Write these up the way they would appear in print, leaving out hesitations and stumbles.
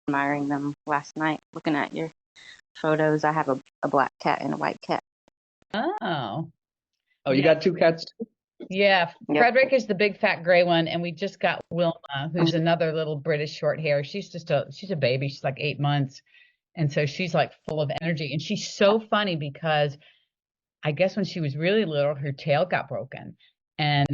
admiring them last night, looking at your photos. I have a black cat and a white cat. Oh, Oh, you yeah. got two cats too? Yeah. Yep. Frederick is the big fat gray one, and we just got Wilma, who's Mhm. another little British short hair. She's a baby. She's like 8 months. And so she's like full of energy. And she's so funny because I guess when she was really little, her tail got broken and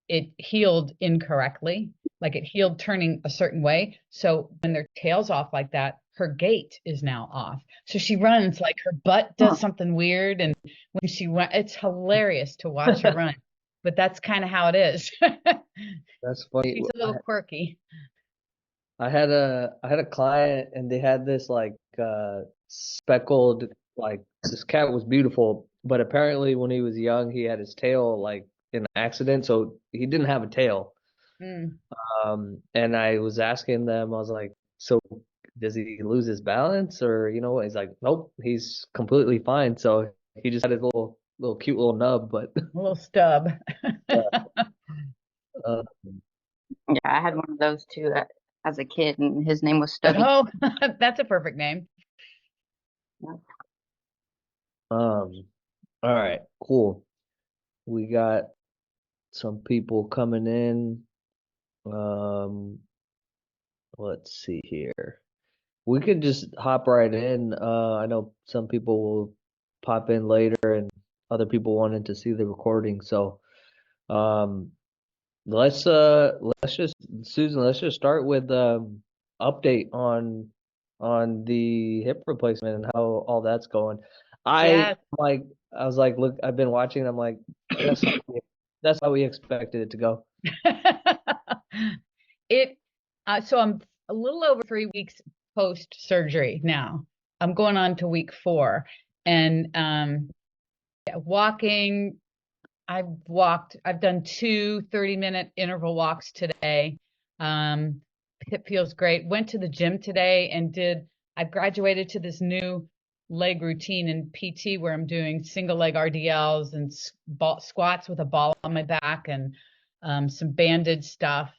it healed incorrectly. Like it healed turning a certain way. So when their tail's off like that, her gait is now off. So she runs like her butt Huh. does something weird. And when she runs, it's hilarious to watch her run. But that's kind of how it is. That's funny. She's a little quirky. I had a client and they had this like speckled, like this cat was beautiful, but apparently when he was young he had his tail like in an accident, so he didn't have a tail. Mm. And I was asking them, I was like, so does he lose his balance or he's like, nope, he's completely fine. So he just had his little cute little nub, but A little stub. uh, Yeah, I had one of those too as a kid, and his name was Stubby. Oh, that's a perfect name. Yep. all right, cool. We got some people coming in. Um, let's see here. We could just hop right in. I know some people will pop in later and other people wanted to see the recording. So, um, let's just Susan, let's just start with update on the hip replacement and how all that's going. I Yes. like I was like, look, I've been watching, I'm like, that's that's how we expected it to go. It so I'm a little over 3 weeks post surgery now. I'm going on to week 4 and yeah, walking. I've done two 30-minute interval walks today. Um it feels great. Went to the gym today and I've graduated to this new leg routine in PT where I'm doing single leg RDLs and squats with a ball on my back and some banded stuff.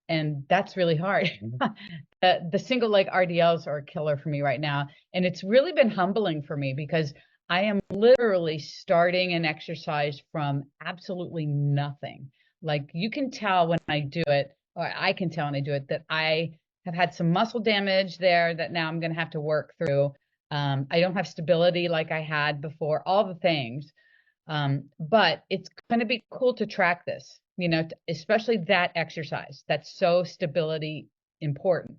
And that's really hard. The single leg RDLs are a killer for me right now. And it's really been humbling for me because I am literally starting an exercise from absolutely nothing. Like you can tell when I do it, or I can tell when I do it, that I have had some muscle damage there that now I'm going to have to work through. I don't have stability like I had before, all the things. But it's going to be cool to track this, especially that exercise. That's so stability important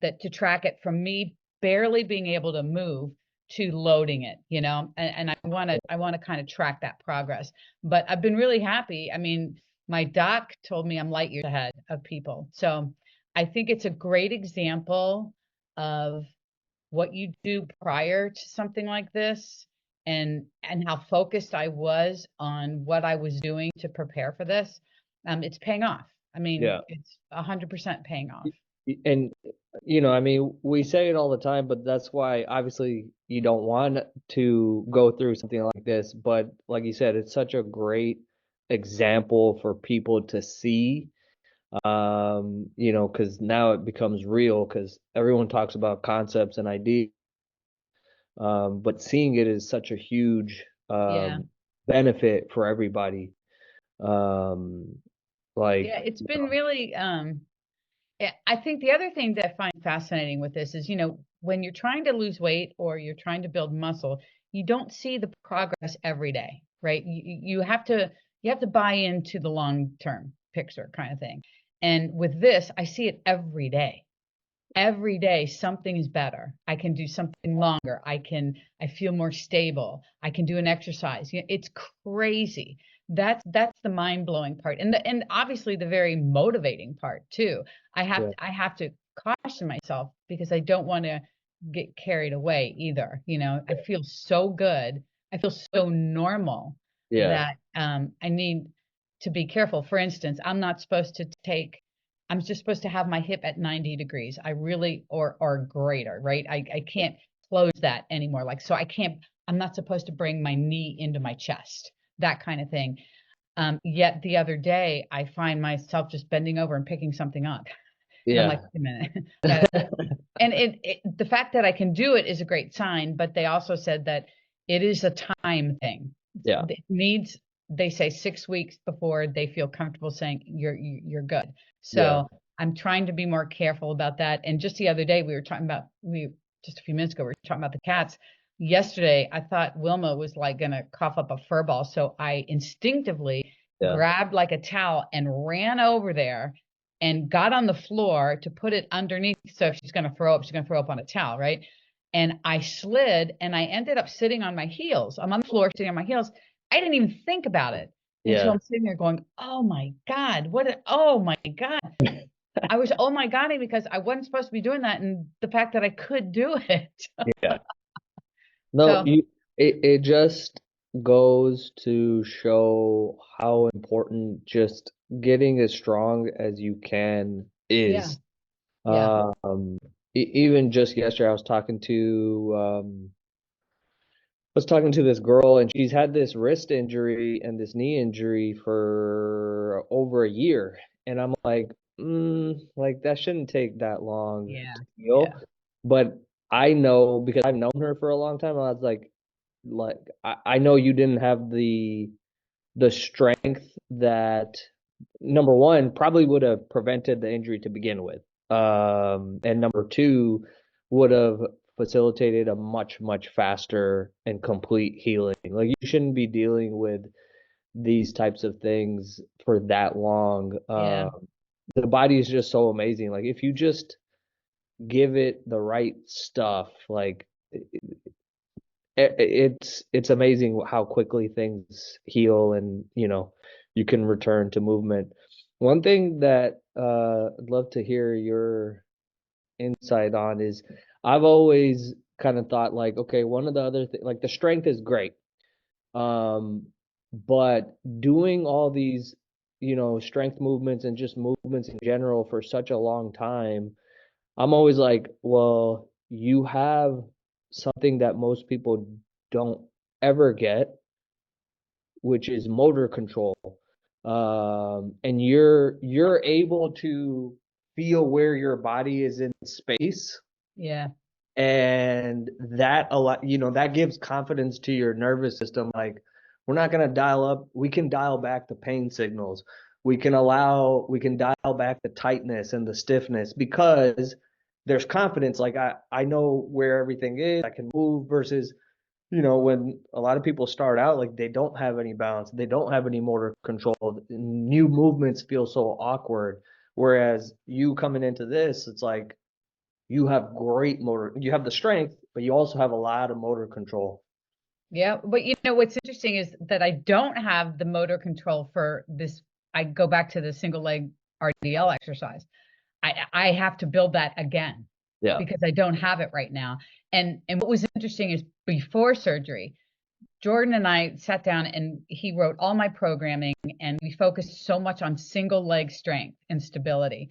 that to track it from me barely being able to move to loading it, and I want to kind of track that progress. But I've been really happy. I mean, my doc told me I'm light years ahead of people. So I think it's a great example of what you do prior to something like this and how focused I was on what I was doing to prepare for this. It's paying off. I mean, Yeah. it's 100% paying off. And I mean, we say it all the time, but that's why obviously you don't want to go through something like this. But like you said, it's such a great example for people to see, because now it becomes real because everyone talks about concepts and ideas, but seeing it is such a huge Yeah. benefit for everybody. Um, like, Yeah, it's been really yeah, I think the other thing that I find fascinating with this is, when you're trying to lose weight or you're trying to build muscle, you don't see the progress every day, right? You have to buy into the long-term picture kind of thing. And with this, I see it every day. Every day something is better. I can do something longer. I feel more stable. I can do an exercise. It's crazy. That's the mind-blowing part. And obviously the very motivating part too. yeah, I have to caution myself because I don't want to get carried away either. I feel so good. I feel so normal yeah, that I need to be careful. For instance, I'm just supposed to have my hip at 90 degrees. I really, or greater, right? I can't close that anymore. Like, so I'm not supposed to bring my knee into my chest, that kind of thing. Yet the other day, I find myself just bending over and picking something up. And I'm Yeah. like, wait a minute. And the fact that I can do it is a great sign, but they also said that it is a time thing. Yeah. It needs, they say 6 weeks before they feel comfortable saying you're good. Yeah. So I'm trying to be more careful about that. And just the other day we were talking about, just a few minutes ago, we were talking about the cats. Yesterday, I thought Wilma was like gonna cough up a fur ball. So I instinctively Yeah. grabbed like a towel and ran over there and got on the floor to put it underneath. So if she's going to throw up, she's going to throw up on a towel, right? And I slid and I ended up sitting on my heels. I'm on the floor sitting on my heels. I didn't even think about it until Yeah. I'm sitting there going, oh my God, oh my God. I was, oh my God, because I wasn't supposed to be doing that. And the fact that I could do it. Yeah. No, So, it just goes to show how important just getting as strong as you can yeah, is. yeah, Even just yesterday, I was talking to this girl, and she's had this wrist injury and this knee injury for over a year, and I'm like, like that shouldn't take that long yeah, to yeah, heal. But I know because I've known her for a long time. I was like I know you didn't have the strength that number one probably would have prevented the injury to begin with. And number two would have facilitated a much faster and complete healing. Like you shouldn't be dealing with these types of things for that long. yeah, The body is just so amazing. Like if you just give it the right stuff, like it's amazing how quickly things heal and you can return to movement. One thing that I'd love to hear your insight on is I've always kind of thought like, okay, one of the other things, like the strength is great, um, but doing all these strength movements and just movements in general for such a long time, I'm always like, well, you have something that most people don't ever get, which is motor control. And you're able to feel where your body is in space, yeah, and that a lot, that gives confidence to your nervous system. Like, we're not going to dial up, we can dial back the pain signals. We can dial back the tightness and the stiffness because there's confidence. Like I know where everything is, I can move versus when a lot of people start out, like they don't have any balance, they don't have any motor control. New movements feel so awkward. Whereas you coming into this, it's like you have great motor, you have the strength, but you also have a lot of motor control. yeah. But what's interesting is that I don't have the motor control for this. I go back to the single leg RDL exercise. I have to build that again Yeah. because I don't have it right now. And what was interesting is before surgery, Jordan and I sat down and he wrote all my programming and we focused so much on single leg strength and stability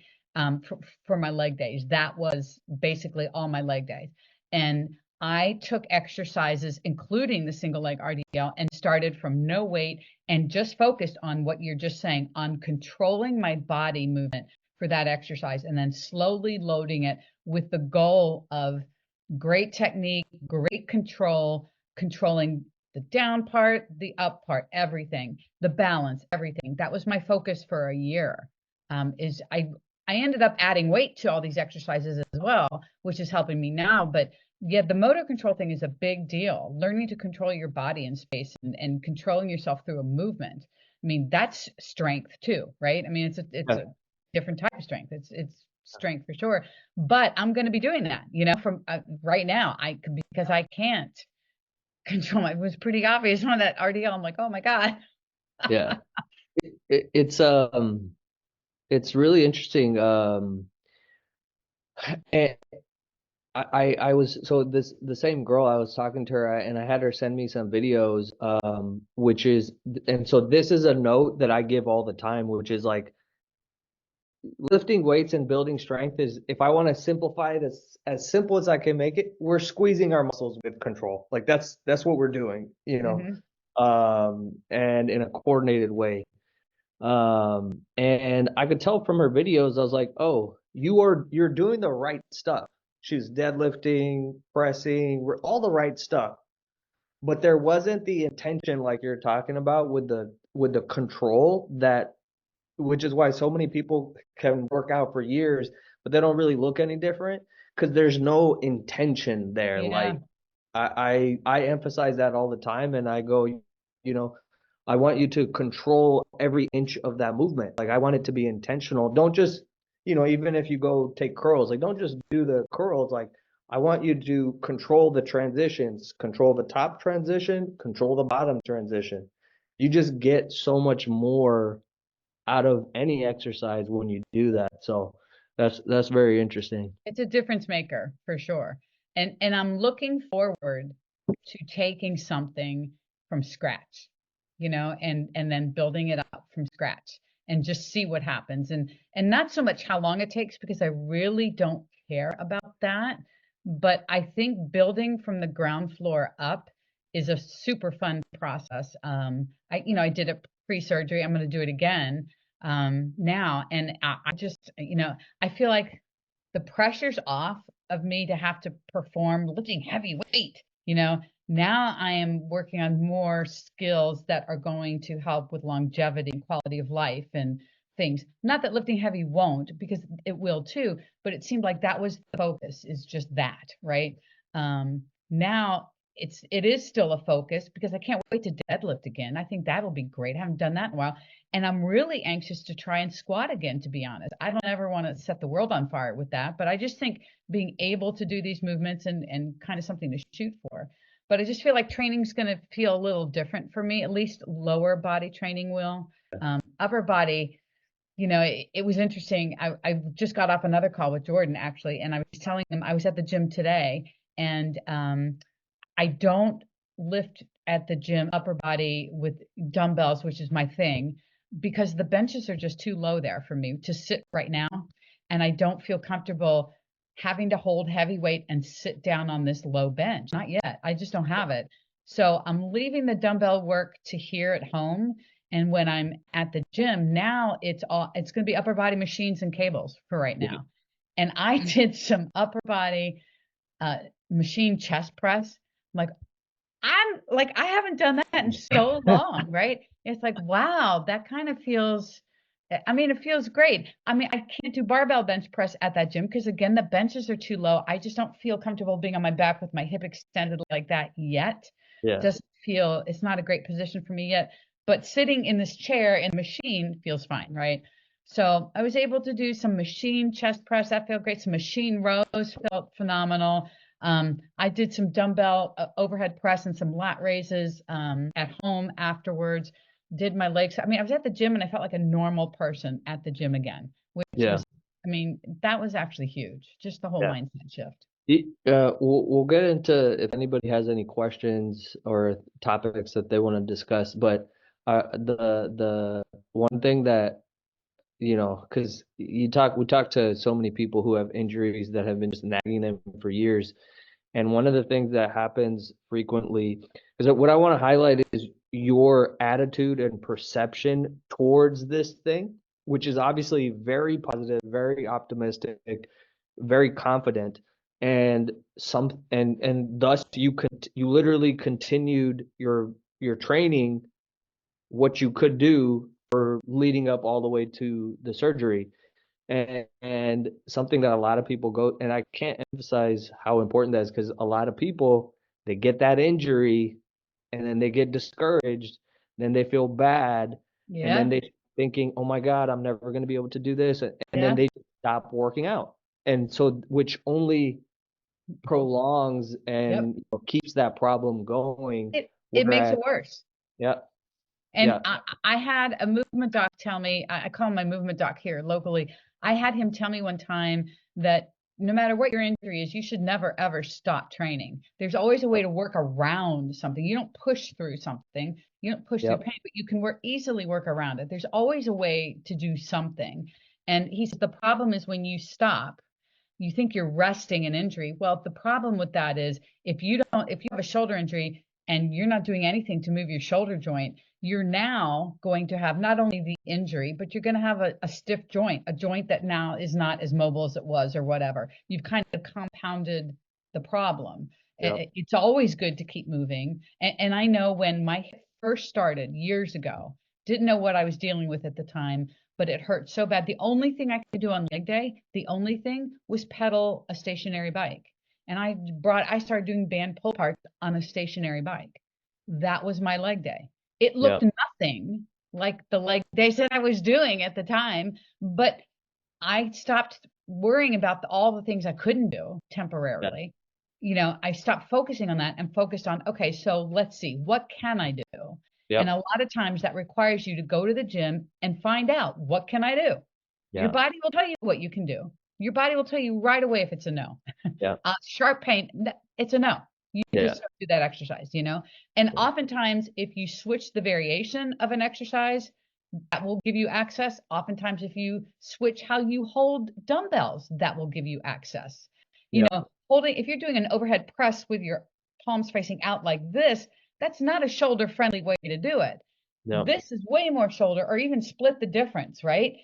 for my leg days. That was basically all my leg days. And I took exercises, including the single leg RDL, and started from no weight and just focused on what you're just saying, on controlling my body movement for that exercise and then slowly loading it with the goal of great technique, great control, controlling the down part, the up part, everything, the balance, everything. That was my focus for a year. Is I ended up adding weight to all these exercises as well, which is helping me now. But yeah, the motor control thing is a big deal. Learning to control your body in space and controlling yourself through a movement. I mean, that's strength too, right? I mean, it's Yeah. a different type of strength. It's strength for sure. But I'm going to be doing that, from right now. Because I can't control it was pretty obvious on that RDL. I'm like, oh my God. Yeah. It's really interesting. And I was so this the same girl, I was talking to her and I had her send me some videos, which is, and so this is a note that I give all the time, which is like lifting weights and building strength is, if I want to simplify it as simple as I can make it, we're squeezing our muscles with control. Like that's what we're doing, Hmm. and in a coordinated way. And I could tell from her videos, I was like, oh, you're doing the right stuff. She's deadlifting, pressing, all the right stuff. But there wasn't the intention like you're talking about with the control that, which is why so many people can work out for years, but they don't really look any different because there's no intention there. Yeah. Like I emphasize that all the time, and I go, you know, I want you to control every inch of that movement. Like I want it to be intentional. Don't just, even if you go take curls, like don't just do the curls. Like I want you to control the transitions, control the top transition, control the bottom transition. You just get so much more out of any exercise when you do that. So that's very interesting. It's a difference maker for sure. And I'm looking forward to taking something from scratch, and then building it up from scratch and just see what happens. And not so much how long it takes, because I really don't care about that. But I think building from the ground floor up is a super fun process. I did it pre-surgery. I'm going to do it again now. And I just, I feel like the pressure's off of me to have to perform lifting heavy weight. Now I am working on more skills that are going to help with longevity and quality of life and things. Not that lifting heavy won't, because it will too, but it seemed like that was the focus, is just that, right? Now it is still a focus because I can't wait to deadlift again. I think that'll be great. I haven't done that in a while. And I'm really anxious to try and squat again, to be honest. I don't ever want to set the world on fire with that, but I just think being able to do these movements and kind of something to shoot for. But I just feel like training's going to feel a little different for me. At least lower body training will. Upper body, it was interesting. I just got off another call with Jordan, actually, and I was telling him I was at the gym today, and I don't lift at the gym upper body with dumbbells, which is my thing, because the benches are just too low there for me to sit right now. And I don't feel comfortable having to hold heavy weight and sit down on this low bench. Not yet. I just don't have it. So I'm leaving the dumbbell work to here at home. And when I'm at the gym, now it's going to be upper body machines and cables for right now. And I did some upper body machine chest press. I haven't done that in so long, right? It's like, wow, that kind of feels, it feels great. I can't do barbell bench press at that gym because, again, the benches are too low. I just don't feel comfortable being on my back with my hip extended like that yet. Yeah. It's not a great position for me yet. But sitting in this chair in the machine feels fine, right? So I was able to do some machine chest press. That felt great. Some machine rows felt phenomenal. I did some dumbbell overhead press and some lat raises at home afterwards. Did my legs. I was at the gym and I felt like a normal person at the gym again, which was, that was actually huge. Just the whole mindset shift. We'll get into if anybody has any questions or topics that they want to discuss, but the one thing that, because we talk to so many people who have injuries that have been just nagging them for years. And one of the things that happens frequently is that what I want to highlight is your attitude and perception towards this thing, which is obviously very positive, very optimistic, very confident, and thus you literally continued your training, what you could do for leading up all the way to the surgery. And something that a lot of people go, and I can't emphasize how important that is, because a lot of people, they get that injury and then they get discouraged, then they feel bad, and then they thinking, oh my God, I'm never going to be able to do this, and then they stop working out, and so which only prolongs and keeps that problem going. It makes it worse. Yeah. And I had a movement doc tell me, I call him my movement doc here locally. I had him tell me one time that no matter what your injury is, you should never, ever stop training. There's always a way to work around something. You don't push through something. You don't push through pain, but you can easily work around it. There's always a way to do something. And he said the problem is when you stop, you think you're resting an injury. Well, the problem with that is if you have a shoulder injury and you're not doing anything to move your shoulder joint, you're now going to have not only the injury, but you're going to have a stiff joint, a joint that now is not as mobile as it was or whatever. You've kind of compounded the problem. Yep. It's always good to keep moving. And I know when my hip first started years ago, didn't know what I was dealing with at the time, but it hurt so bad. The only thing I could do on leg day, the only thing was pedal a stationary bike. And I started doing band pull parts on a stationary bike. That was my leg day. It looked Yep. nothing like the leg day said I was doing at the time, but I stopped worrying about all the things I couldn't do temporarily. I stopped focusing on that and focused on, okay, so let's see, what can I do? And Yep. a lot of times that requires you to go to the gym and find out, what can I do? Your Yeah. body will tell you what you can do. Your body will tell you right away if it's a no. Yeah. Sharp pain, it's a no. You Yeah. just don't do that exercise, And oftentimes, if you switch the variation of an exercise, that will give you access. Oftentimes, if you switch how you hold dumbbells, that will give you access. Yeah. If you're doing an overhead press with your palms facing out like this, that's not a shoulder friendly way to do it. Yep. This is way more shoulder, or even split the difference, right?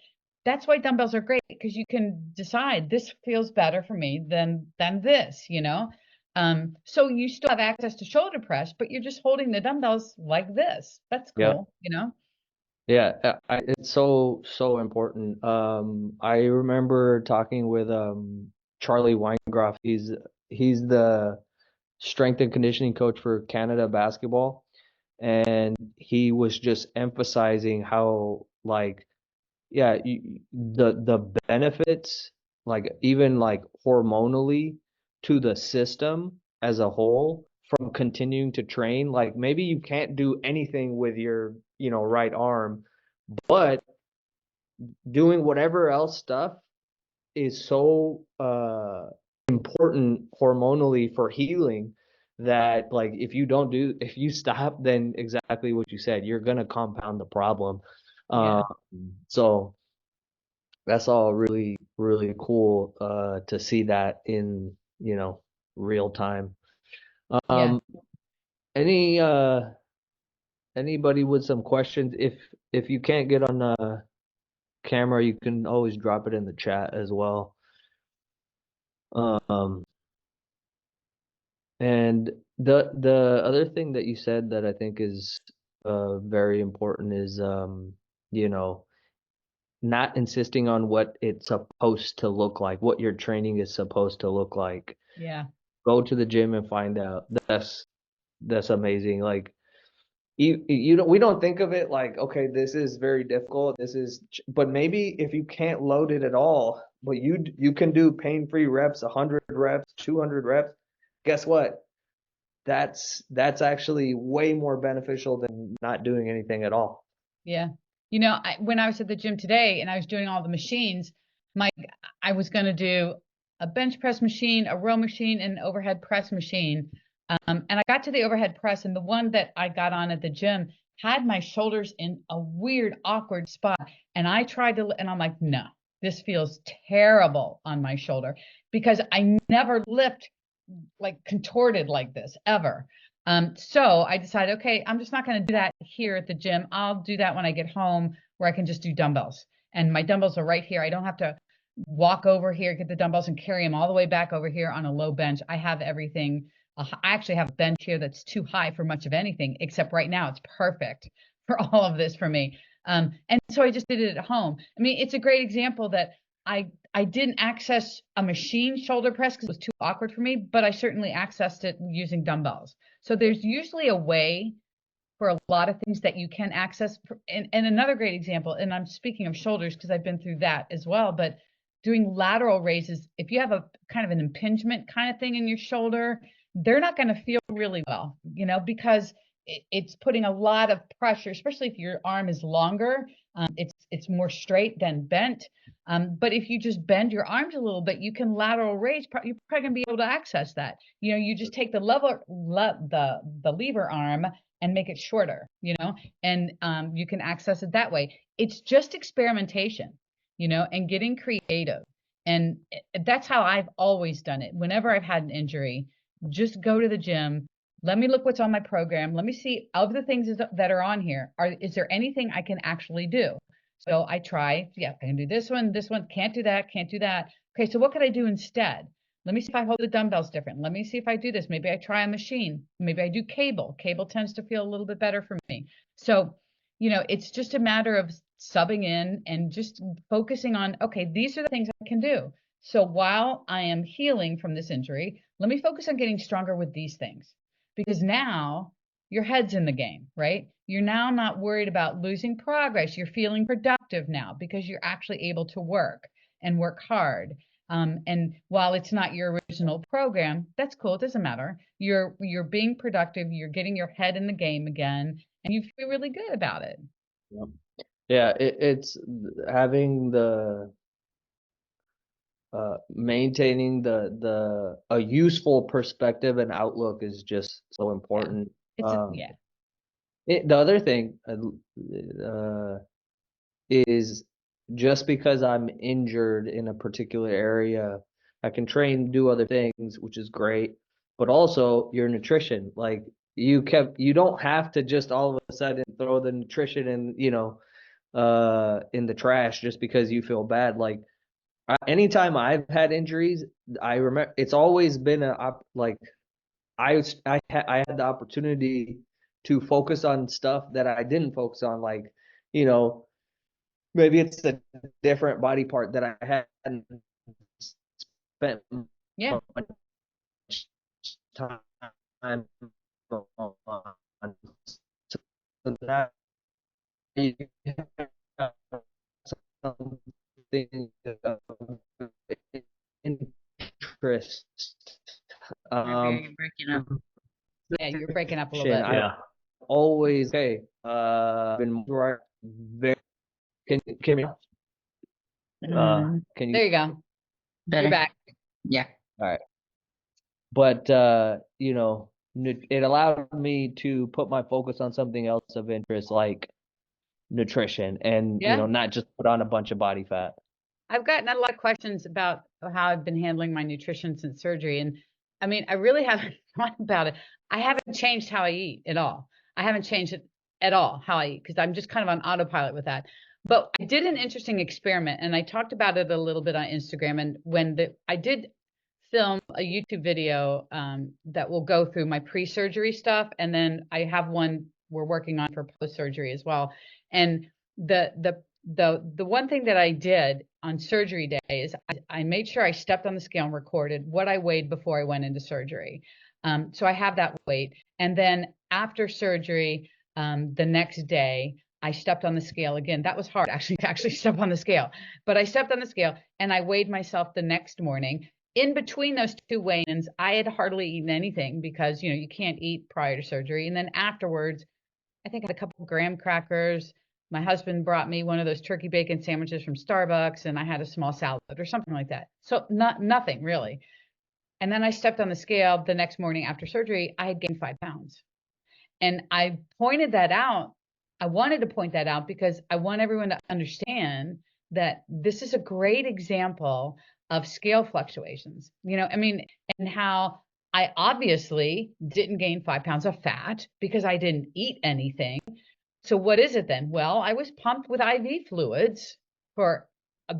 That's why dumbbells are great, because you can decide this feels better for me than this, so you still have access to shoulder press, but you're just holding the dumbbells like this. That's Yep. cool, Yeah, it's so important. I remember talking with Charlie Weingroff. He's the strength and conditioning coach for Canada basketball, and he was just emphasizing how, like, yeah, the benefits, like, even like hormonally, to the system as a whole, from continuing to train. Like, maybe you can't do anything with your right arm, but doing whatever else stuff is so important hormonally for healing, that, like, if you stop, then exactly what you said, you're gonna compound the problem. Yeah. So that's all really, really cool to see that in, real time. Yeah. Um, anybody with some questions? If you can't get on camera, you can always drop it in the chat as well. Um, and the other thing that you said that I think is very important is you know, not insisting on what it's supposed to look like, what your training is supposed to look like. Yeah. Go to the gym and find out. That's amazing. Like, you don't we don't think of it like, okay, this is very difficult, but maybe if you can't load it at all, but you can do pain-free reps, 100 reps, 200 reps, guess what? That's actually way more beneficial than not doing anything at all. Yeah. When I was at the gym today and I was doing all the machines, I was going to do a bench press machine, a row machine, and an overhead press machine. And I got to the overhead press, and the one that I got on at the gym had my shoulders in a weird, awkward spot. And and I'm like, no, this feels terrible on my shoulder, because I never lift like contorted like this ever. So I decided, okay, I'm just not going to do that here at the gym. I'll do that when I get home, where I can just do dumbbells. And my dumbbells are right here. I don't have to walk over here, get the dumbbells, and carry them all the way back over here on a low bench. I have everything. I actually have a bench here that's too high for much of anything, except right now it's perfect for all of this for me. And so I just did it at home. I mean, it's a great example that I didn't access a machine shoulder press because it was too awkward for me, but I certainly accessed it using dumbbells. So there's usually a way for a lot of things that you can access. And another great example, and I'm speaking of shoulders because I've been through that as well, but doing lateral raises, if you have a kind of an impingement kind of thing in your shoulder, they're not going to feel really well, because it's putting a lot of pressure, especially if your arm is longer. It's more straight than bent. But if you just bend your arms a little bit, you can lateral raise. You're probably gonna be able to access that. You just take the lever arm and make it shorter. And you can access it that way. It's just experimentation, and getting creative. And that's how I've always done it. Whenever I've had an injury, just go to the gym, let me look what's on my program. Let me see of the things that are on here, is there anything I can actually do? So I try, yeah, I can do this one, can't do that, can't do that. Okay, so what could I do instead? Let me see if I hold the dumbbells different. Let me see if I do this. Maybe I try a machine. Maybe I do cable. Cable tends to feel a little bit better for me. So, it's just a matter of subbing in and just focusing on, okay, these are the things I can do. So while I am healing from this injury, let me focus on getting stronger with these things, because now your head's in the game, right? You're now not worried about losing progress. You're feeling productive now because you're actually able to work and work hard. And while it's not your original program, that's cool. It doesn't matter. You're being productive. You're getting your head in the game again, and you feel really good about it. Yep. Yeah, it's having the maintaining a useful perspective and outlook is just so important. Yeah. The other thing is, just because I'm injured in a particular area, I can train, do other things, which is great. But also your nutrition, like you don't have to just all of a sudden throw the nutrition in, in the trash just because you feel bad. Like anytime I've had injuries, I remember it's always been like I had the opportunity to focus on stuff that I didn't focus on, like, you know, maybe it's a different body part that I hadn't spent Yeah. much time on. So now you have something of interest. You're breaking up. Yeah, you're breaking up a little Shit, bit. I always been very can you can you There you go. Better. You're back. Yeah. all right, but it allowed me to put my focus on something else of interest, like nutrition, and Yeah. not just put on a bunch of body fat. I've gotten a lot of questions about how I've been handling my nutrition since surgery. And I mean, I really haven't thought about it. I haven't changed how I eat at all. I haven't changed it at all, how I eat, because I'm just kind of on autopilot with that. But I did an interesting experiment, and I talked about it a little bit on Instagram. And I did film a YouTube video that will go through my pre-surgery stuff, and then I have one we're working on for post-surgery as well. And the one thing that I did on surgery day is I made sure I stepped on the scale and recorded what I weighed before I went into surgery. So I have that weight. And then after surgery, the next day, I stepped on the scale again. That was hard actually to actually step on the scale, but I stepped on the scale and I weighed myself the next morning. In between those two weigh-ins, I had hardly eaten anything because you can't eat prior to surgery. And then afterwards, I think I had a couple of graham crackers. My husband brought me one of those turkey bacon sandwiches from Starbucks, and I had a small salad or something like that. So nothing really. And then I stepped on the scale the next morning after surgery. I had gained 5 pounds. And I pointed that out. I wanted to point that out because I want everyone to understand that this is a great example of scale fluctuations. I mean, and how I obviously didn't gain 5 pounds of fat because I didn't eat anything. So what is it then? Well, I was pumped with IV fluids for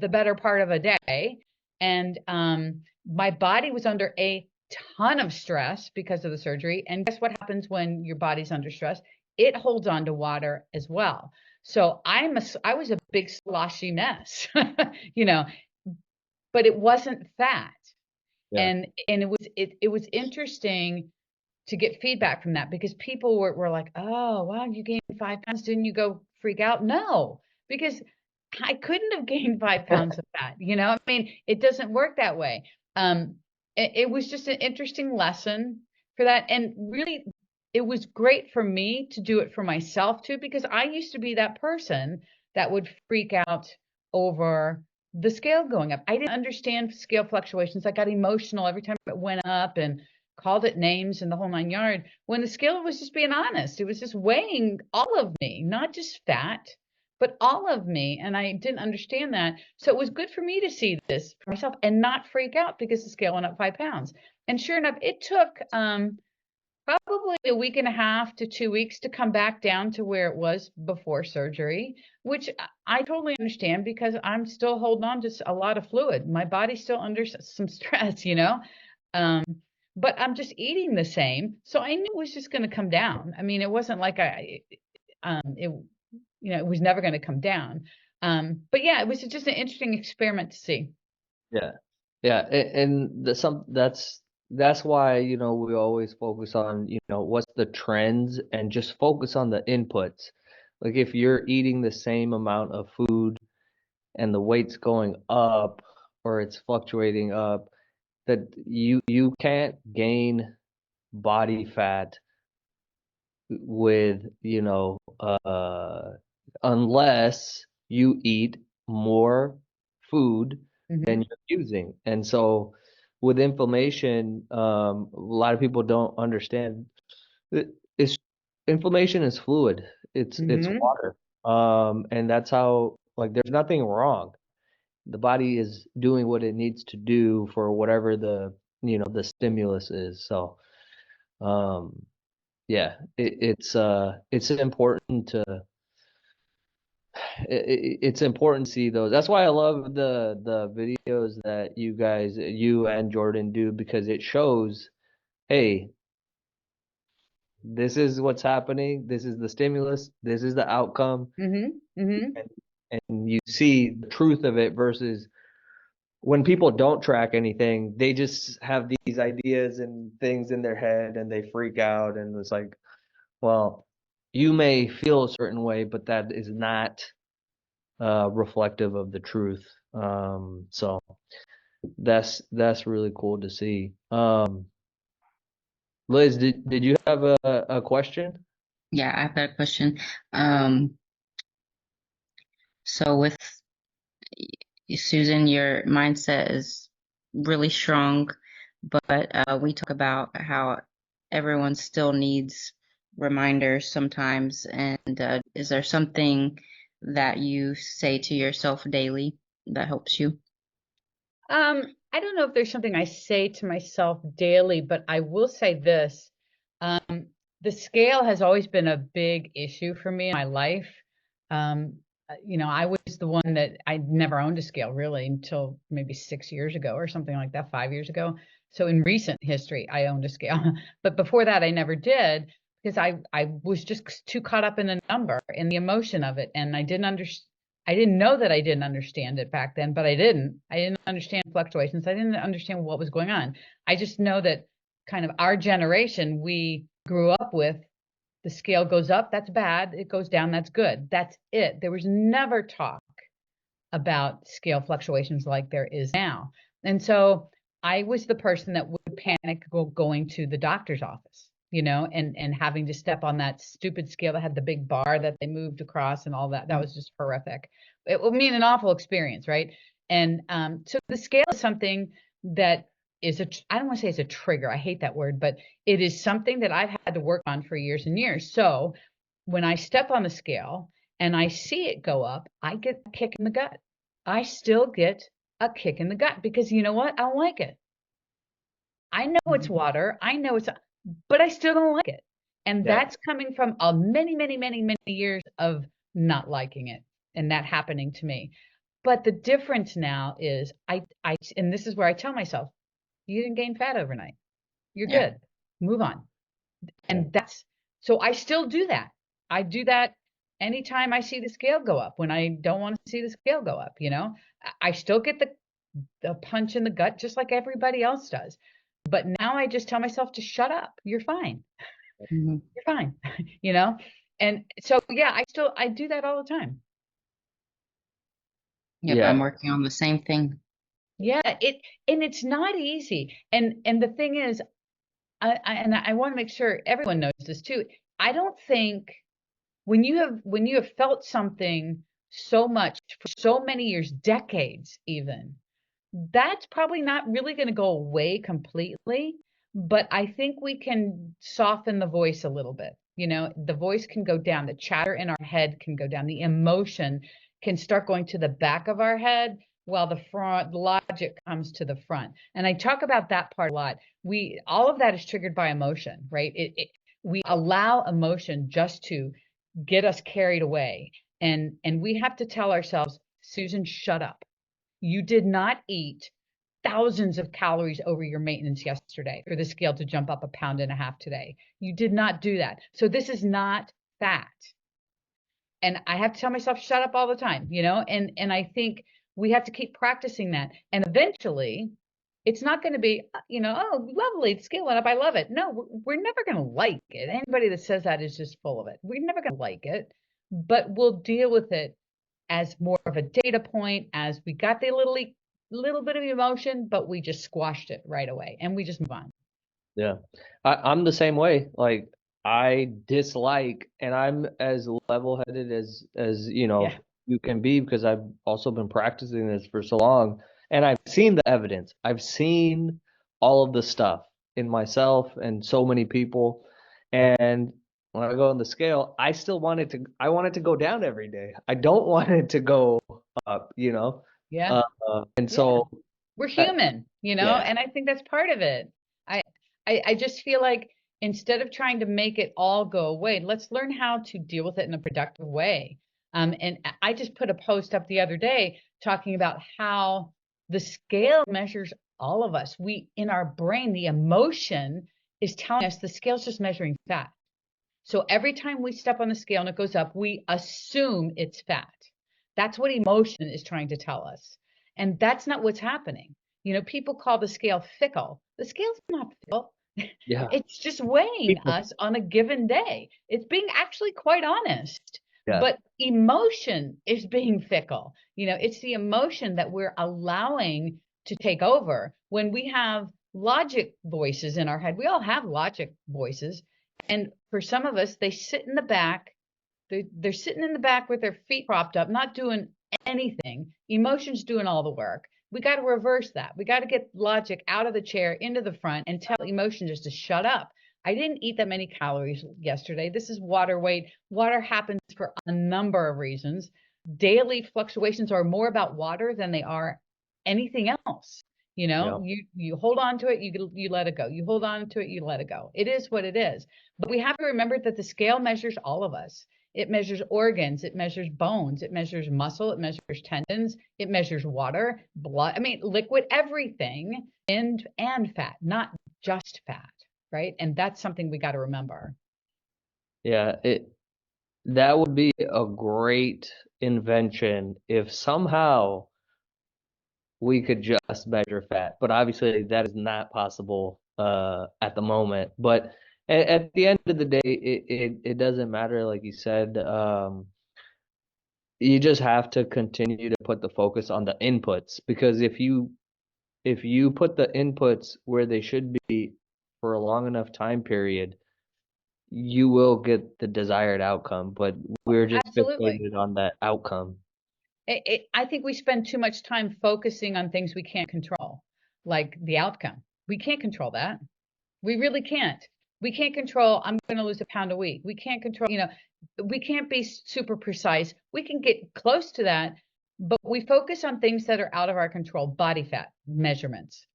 the better part of a day, and my body was under a ton of stress because of the surgery. And guess what happens when your body's under stress? It holds on to water as well. So I was a big sloshy mess, but it wasn't fat. Yeah. And it was interesting to get feedback from that, because people were like, oh, wow, you gained 5 pounds. Didn't you go freak out? No, because I couldn't have gained 5 pounds of fat. I mean, it doesn't work that way. It was just an interesting lesson for that. And really, it was great for me to do it for myself too, because I used to be that person that would freak out over the scale going up. I didn't understand scale fluctuations. I got emotional every time it went up and called it names and the whole 9 yards, when the scale was just being honest. It was just weighing all of me, not just fat, but all of me. And I didn't understand that. So it was good for me to see this for myself and not freak out because the scale went up 5 pounds. And sure enough, it took Probably a week and a half to 2 weeks to come back down to where it was before surgery, which I totally understand because I'm still holding on to a lot of fluid. My body's still under some stress, you know? Um, but I'm just eating the same. So I knew it was just going to come down. I mean, it wasn't like it was never going to come down. But yeah, it was just an interesting experiment to see. Yeah. Yeah, and that's why, we always focus on, what's the trends and just focus on the inputs. Like if you're eating the same amount of food and the weight's going up or it's fluctuating up, that you can't gain body fat with, unless you eat more food than Hmm. you're using. And so with inflammation, a lot of people don't understand that it's inflammation is fluid. It's Hmm. water. And that's how, like, there's nothing wrong. The body is doing what it needs to do for whatever the stimulus is. So, um, yeah, it's important to it's important to see those. That's why I love the videos that you and Jordan do, because it shows, hey, this is what's happening, this is the stimulus, this is the outcome, Hmm. Hmm. and, and you see the truth of it versus when people don't track anything, they just have these ideas and things in their head and they freak out, and it's like, well, you may feel a certain way, but that is not reflective of the truth. So that's really cool to see. Liz, did you have a question? Yeah, I've got a question. Um, so with Susan, your mindset is really strong, but we talk about how everyone still needs reminders sometimes. And is there something that you say to yourself daily that helps you? I don't know if there's something I say to myself daily, but I will say this. Um, the scale has always been a big issue for me in my life. I was the one that I never owned a scale really until maybe 6 years ago or something like that, 5 years ago. So in recent history, I owned a scale, but before that, I never did because I was just too caught up in the number and the emotion of it, and I didn't know that I didn't understand it back then, but I didn't. I didn't understand fluctuations. I didn't understand what was going on. I just know that kind of our generation, we grew up with the scale goes up, that's bad. It goes down, that's good. That's it. There was never talk about scale fluctuations like there is now. And so I was the person that would panic going to the doctor's office, and having to step on that stupid scale that had the big bar that they moved across and all that. That was just horrific. It would mean an awful experience, right? And so the scale is something that I don't want to say it's a trigger. I hate that word, but it is something that I've had to work on for years and years. So when I step on the scale and I see it go up, I get a kick in the gut. I still get a kick in the gut because you know what? I don't like it. I know it's water. I know but I still don't like it. And Yeah, that's coming from a many, many, many, many years of not liking it and that happening to me. But the difference now is and this is where I tell myself, you didn't gain fat overnight. You're Yeah. good. Move on. yeah, And so I still do that. I do that anytime I see the scale go up when I don't want to see the scale go up, I still get the punch in the gut just like everybody else does. But now I just tell myself to shut up. You're fine. Hmm. You're fine. you know? And so yeah, I do that all the time. Yep, yeah, I'm working on the same thing. Yeah, and it's not easy. And the thing is, I want to make sure everyone knows this too. I don't think when you have felt something so much for so many years, decades even, that's probably not really going to go away completely, but I think we can soften the voice a little bit. The voice can go down, the chatter in our head can go down, the emotion can start going to the back of our head while the logic comes to the front. And I talk about that part a lot. All of that is triggered by emotion, right? We allow emotion just to get us carried away. And we have to tell ourselves, Susan, shut up. You did not eat thousands of calories over your maintenance yesterday for the scale to jump up 1.5 pounds today. You did not do that. So this is not fat. And I have to tell myself, shut up all the time, and I think we have to keep practicing that. And eventually it's not going to be, oh, lovely, the scale went up, I love it. No, we're never going to like it. Anybody that says that is just full of it. We're never going to like it, but we'll deal with it as more of a data point, as we got the little bit of emotion, but we just squashed it right away and we just move on. Yeah. I'm the same way. Like, I dislike, and I'm as level-headed as Yeah. you can be, because I've also been practicing this for so long, and I've seen the evidence. I've seen all of the stuff in myself and so many people. And when I go on the scale, I want it to go down every day. I don't want it to go up, Yeah. and Yeah. so We're uh, human, yeah. and I think that's part of it. I, I just feel like instead of trying to make it all go away, let's learn how to deal with it in a productive way. And I just put a post up the other day talking about how the scale measures all of us. In our brain, the emotion is telling us the scale's just measuring fat. So every time we step on the scale and it goes up, we assume it's fat. That's what emotion is trying to tell us. And that's not what's happening. People call the scale fickle. The scale's not fickle. Yeah. It's just weighing People. us on a given day. It's being actually quite honest. Yeah. But emotion is being fickle. It's the emotion that we're allowing to take over. When we have logic voices in our head, we all have logic voices. And for some of us, they sit in the back. They're sitting in the back with their feet propped up, not doing anything. Emotion's doing all the work. We got to reverse that. We got to get logic out of the chair into the front and tell emotion just to shut up. I didn't eat that many calories yesterday. This is water weight. Water happens for a number of reasons. Daily fluctuations are more about water than they are anything else. Yeah. You hold on to it, you let it go. You hold on to it, you let it go. It is what it is. But we have to remember that the scale measures all of us. It measures organs, it measures bones, it measures muscle, it measures tendons, it measures water, blood, liquid, everything, and fat, not just fat, right? And that's something we got to remember. Yeah, that would be a great invention if somehow we could just measure fat, but obviously that is not possible at the moment. But at the end of the day, it doesn't matter, like you said. You just have to continue to put the focus on the inputs, because if you put the inputs where they should be for a long enough time period, you will get the desired outcome. But we're just Absolutely. fixated on that outcome. I think we spend too much time focusing on things we can't control, like the outcome. We can't control that. We really can't. We can't control, I'm going to lose 1 pound a week. We can't control, we can't be super precise. We can get close to that, but we focus on things that are out of our control. Body fat measurements.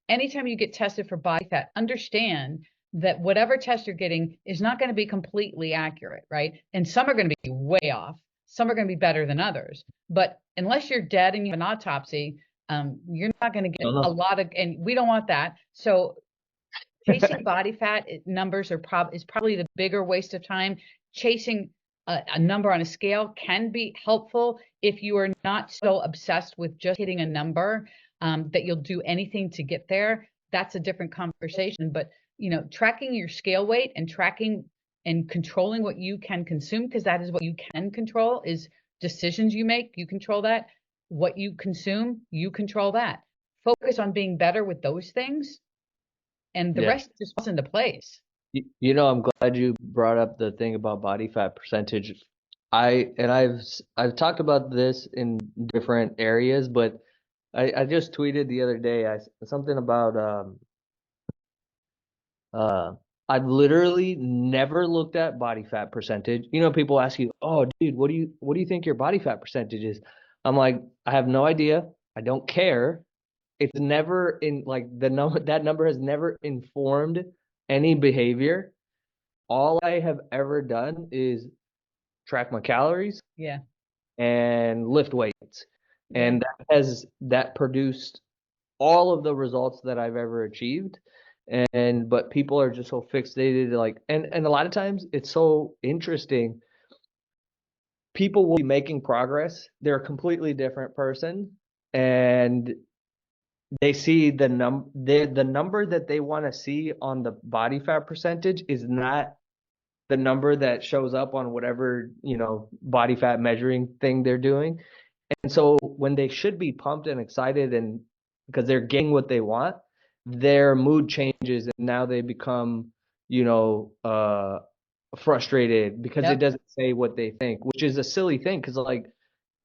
Anytime you get tested for body fat, understand that whatever test you're getting is not going to be completely accurate, right? And some are going to be way off. Some are going to be better than others. But unless you're dead and you have an autopsy, you're not going to get a lot of, and we don't want that. So chasing body fat numbers is probably the bigger waste of time. Chasing a number on a scale can be helpful if you are not so obsessed with just hitting a number that you'll do anything to get there. That's a different conversation. But tracking your scale weight and tracking and controlling what you can consume, because that is what you can control, is decisions you make. You control that. What you consume, you control that. Focus on being better with those things, and the rest just falls into place. I'm glad you brought up the thing about body fat percentage. I've talked about this in different areas, but I just tweeted the other day something about I've literally never looked at body fat percentage. People ask you, "Oh, dude, what do you think your body fat percentage is?" I'm like, I have no idea. I don't care. It's never in like the number that number has never informed any behavior. All I have ever done is track my calories Yeah. and lift weights. Yeah. And that produced all of the results that I've ever achieved. But people are just so fixated, like, and a lot of times it's so interesting. People will be making progress. They're a completely different person, and they see the number that they want to see on the body fat percentage is not the number that shows up on whatever, body fat measuring thing they're doing. And so when they should be pumped and excited and because they're getting what they want, their mood changes and now they become, you know, uh frustrated because it Yep. doesn't say what they think, which is a silly thing because like,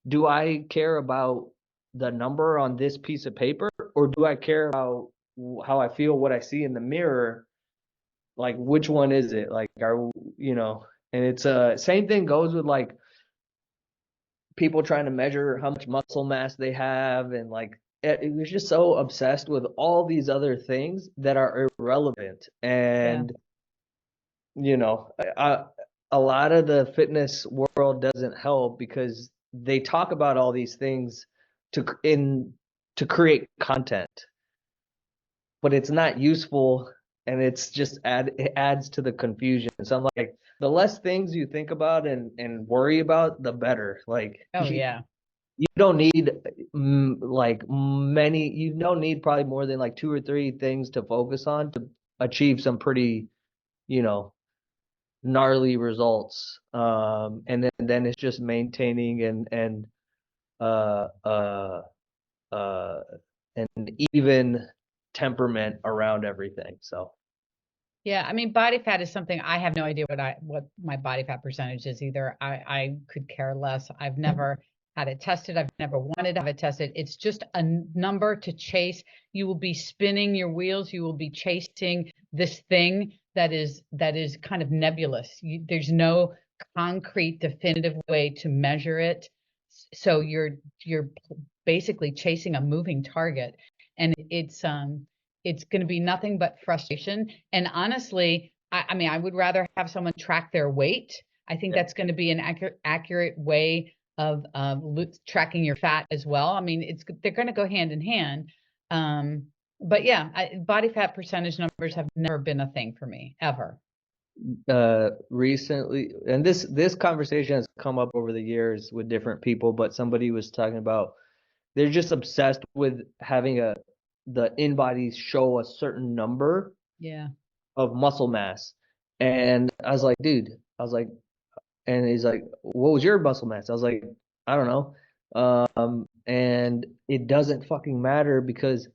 do I care about the number on this piece of paper or do I care about how I feel, what I see in the mirror? Like which one is it? Like and it's same thing goes with like people trying to measure how much muscle mass they have and like it was just so obsessed with all these other things that are irrelevant. And a lot of the fitness world doesn't help because they talk about all these things to create content, but it's not useful and it's just it adds to the confusion. So I'm like, the less things you think about and worry about, the better. Like Oh yeah. you don't need you don't need probably more than like 2 or 3 things to focus on to achieve some pretty, you know, gnarly results. And then it's just maintaining and uh uh uh an even temperament around everything. So Yeah, I mean, body fat is something I have no idea what my body fat percentage is either. I could care less. I've never had it tested. I've never wanted to have it tested. It's just a number to chase. You will be spinning your wheels. You will be chasing this thing that is kind of nebulous. There's no concrete, definitive way to measure it. So you're basically chasing a moving target, and it's going to be nothing but frustration. And honestly, I mean, I would rather have someone track their weight. I think yeah. that's going to be an accurate way of tracking your fat as well. I mean, they're going to go hand in hand. But yeah, body fat percentage numbers have never been a thing for me ever. Recently, and this conversation has come up over the years with different people, but somebody was talking about they're just obsessed with having the in-bodies show a certain number Yeah. of muscle mass. And I was like, dude, and he's like, what was your muscle mass? I was like, I don't know. And it doesn't fucking matter because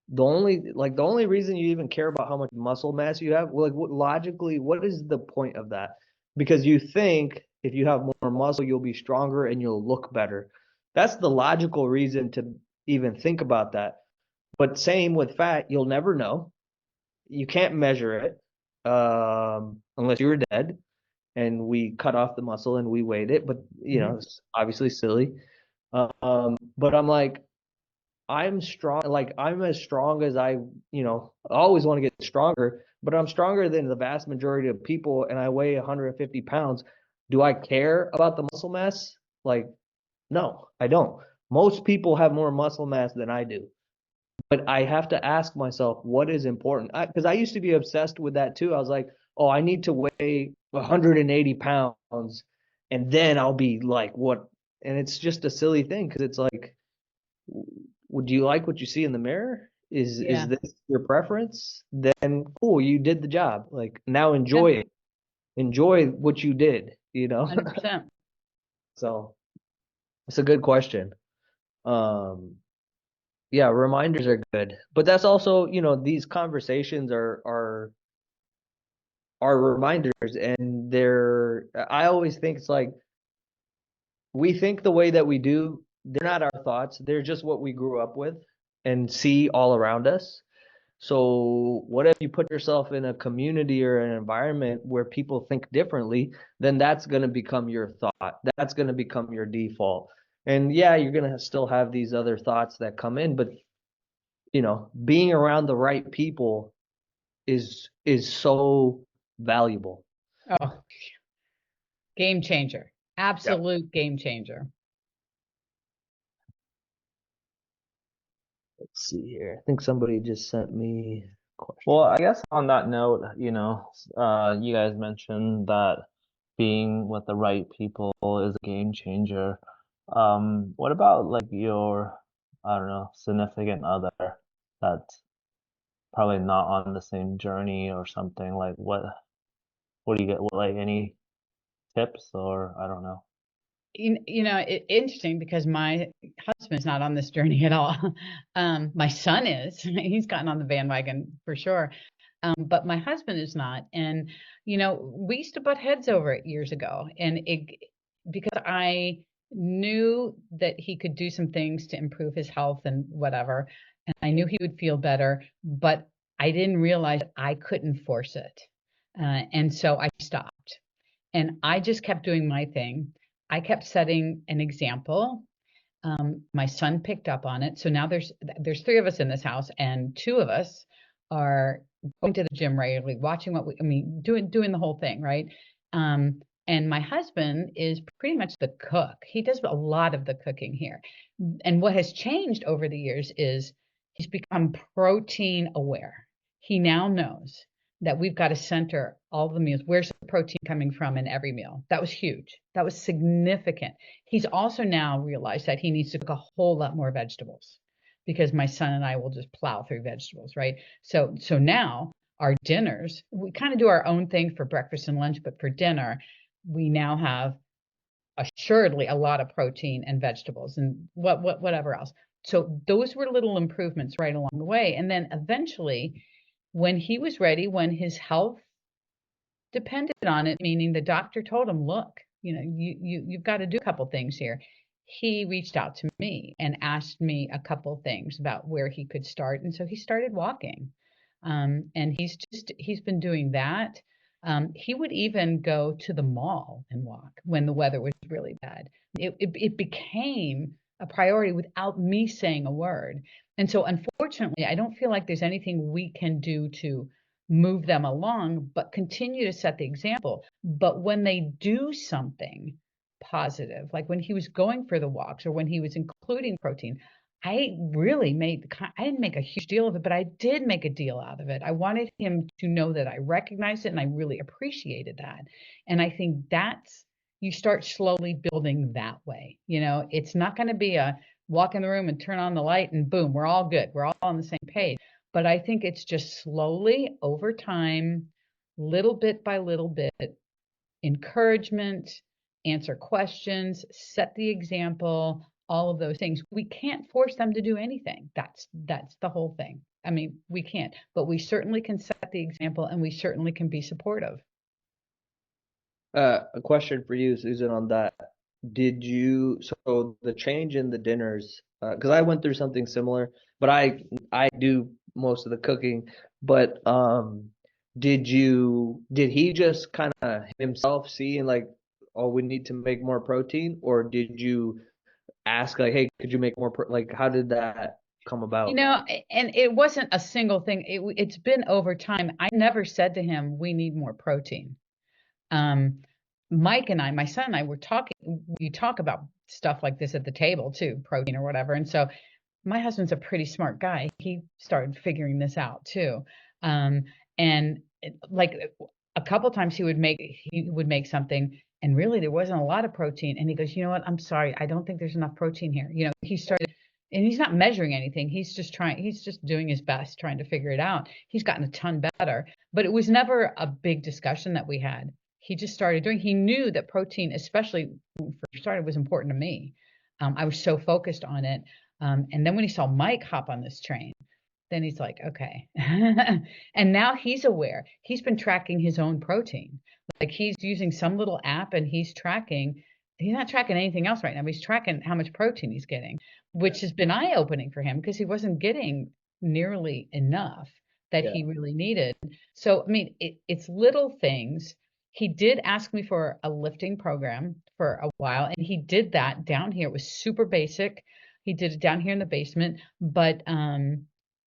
the only reason you even care about how much muscle mass you have, well, like logically, what is the point of that? Because you think if you have more muscle, you'll be stronger and you'll look better. That's the logical reason to even think about that. But same with fat, you'll never know. You can't measure it unless you were dead and we cut off the muscle and we weighed it. But it's obviously silly. But I'm like, I'm strong. Like I'm as strong as I always want to get stronger, but I'm stronger than the vast majority of people and I weigh 150 pounds. Do I care about the muscle mass? Like, no, I don't. Most people have more muscle mass than I do. But I have to ask myself what is important. Because I used to be obsessed with that too. I was like, oh, I need to weigh 180 pounds and then I'll be like what? And it's just a silly thing because it's like, would you like what you see in the mirror? Is Yeah. this your preference? Then cool, you did the job. Like now Yeah. enjoy it. Enjoy what you did, 100%. So it's a good question. Um, yeah, reminders are good. But that's also, these conversations are reminders and I always think it's like we think the way that we do, they're not our thoughts. They're just what we grew up with and see all around us. So what if you put yourself in a community or an environment where people think differently, then that's going to become your thought. That's going to become your default. And yeah, you're gonna still have these other thoughts that come in, but being around the right people is so valuable. Oh, game changer. Yep. Absolute game changer. Let's see here. I think somebody just sent me a question. Well, I guess on that note, you guys mentioned that being with the right people is a game changer. What about like your, I don't know, significant other that's probably not on the same journey or something? Like what do you get? Like any tips or I don't know. Interesting because my husband's not on this journey at all. My son is. He's gotten on the bandwagon for sure. But my husband is not. And, we used to butt heads over it years ago. And because I knew that he could do some things to improve his health and whatever, and I knew he would feel better, but I didn't realize I couldn't force it. And so I stopped. And I just kept doing my thing. I kept setting an example. My son picked up on it. So now there's three of us in this house, and two of us are going to the gym regularly, watching doing the whole thing, right? And my husband is pretty much the cook. He does a lot of the cooking here. And what has changed over the years is he's become protein aware. He now knows that we've got to center all the meals. Where's the protein coming from in every meal? That was huge. That was significant. He's also now realized that he needs to cook a whole lot more vegetables because my son and I will just plow through vegetables, right? So now our dinners, we kind of do our own thing for breakfast and lunch, but for dinner, we now have assuredly a lot of protein and vegetables and whatever else. So those were little improvements right along the way. And then eventually, when he was ready, when his health depended on it, meaning the doctor told him, look, you've got to do a couple things here. He reached out to me and asked me a couple things about where he could start. And so he started walking. And he's been doing that. He would even go to the mall and walk when the weather was really bad. It became a priority without me saying a word. And so unfortunately, I don't feel like there's anything we can do to move them along, but continue to set the example. But when they do something positive, like when he was going for the walks or when he was including protein, I didn't make a huge deal of it, but I did make a deal out of it. I wanted him to know that I recognized it and I really appreciated that. And I think you start slowly building that way. It's not going to be a walk in the room and turn on the light and boom, we're all good. We're all on the same page. But I think it's just slowly over time, little bit by little bit, encouragement, answer questions, set the example, all of those things. We can't force them to do anything. That's the whole thing. I mean, we can't, but we certainly can set the example and we certainly can be supportive. A question for you, Susan, on that. So the change in the dinners, because I went through something similar, but I do most of the cooking, but did he just kind of himself see and like, oh, we need to make more protein, or did you ask like, hey, could you make more like how did that come about? And it wasn't a single thing. It's been over time. I never said to him, we need more protein. Mike and I, my son and I were talking, we talk about stuff like this at the table too, protein or whatever. And so my husband's a pretty smart guy. He started figuring this out too. Like a couple times he would make something and really there wasn't a lot of protein. And he goes, you know what? I'm sorry. I don't think there's enough protein here. He started, and he's not measuring anything. He's just doing his best, trying to figure it out. He's gotten a ton better, but it was never a big discussion that we had. He just started doing, he knew that protein, especially for started, was important to me. I was so focused on it. And then when he saw Mike hop on this train, then he's like, okay. And now he's aware. He's been tracking his own protein. Like he's using some little app and he's not tracking anything else right now. But he's tracking how much protein he's getting, which has been eye-opening for him because he wasn't getting nearly enough that he really needed. So, I mean, it's little things. he did ask me for a lifting program for a while, and he did that down here. It was super basic. He did it down here in the basement, but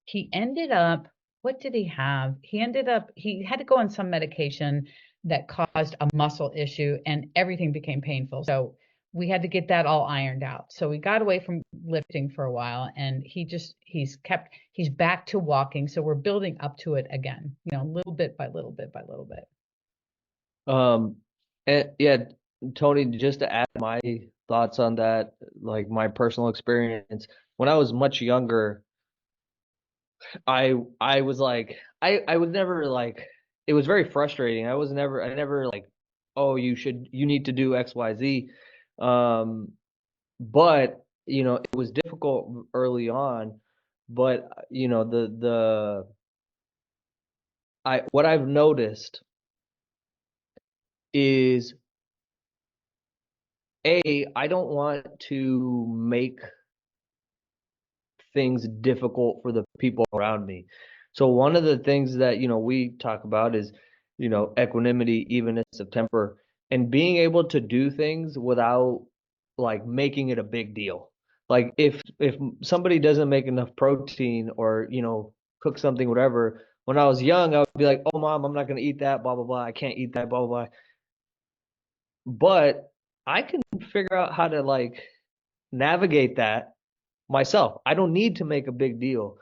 he ended up, what did he have? He had to go on some medication that caused a muscle issue, and everything became painful. So we had to get that all ironed out. So we got away from lifting for a while, and he's back to walking. So we're building up to it again, little bit by little bit by little bit. And yeah, Tony, just to add my thoughts on that, like my personal experience, when I was much younger, I was like, I was never like, it was very frustrating. I never like, oh, you need to do X, Y, Z. But it was difficult early on, but what I've noticed is I don't want to make things difficult for the people around me. So one of the things that, we talk about is, equanimity, even in September, and being able to do things without like making it a big deal. Like if somebody doesn't make enough protein or, cook something, whatever, when I was young, I would be like, oh, mom, I'm not going to eat that, blah, blah, blah. I can't eat that, blah, blah, blah. But I can figure out how to like navigate that myself. I don't need to make a big deal.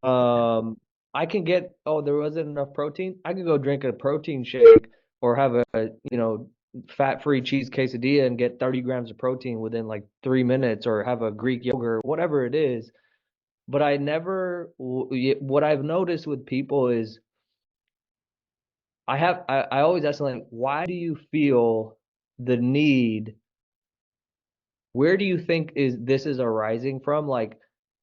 I can get, oh, there wasn't enough protein. I could go drink a protein shake or have a fat-free cheese quesadilla and get 30 grams of protein within like 3 minutes, or have a Greek yogurt, whatever it is. But what I've noticed with people is I always ask them, like, why do you feel the need? Where do you think this is arising from? Like,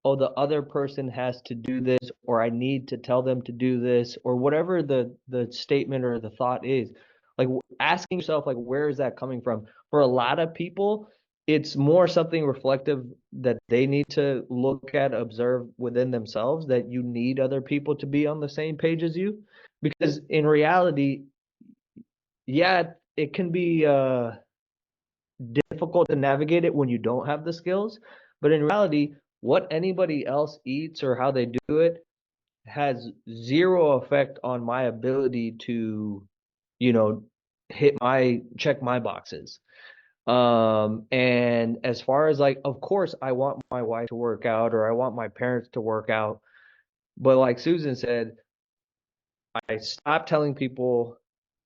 oh, the other person has to do this, or I need to tell them to do this, or whatever the statement or the thought is. Like asking yourself, like, where is that coming from? For a lot of people, it's more something reflective that they need to look at, observe within themselves, that you need other people to be on the same page as you. Because in reality, yeah, it can be difficult to navigate it when you don't have the skills. But in reality, what anybody else eats or how they do it has zero effect on my ability to, check my boxes. And as far as like, of course, I want my wife to work out, or I want my parents to work out. But like Susan said, I stopped telling people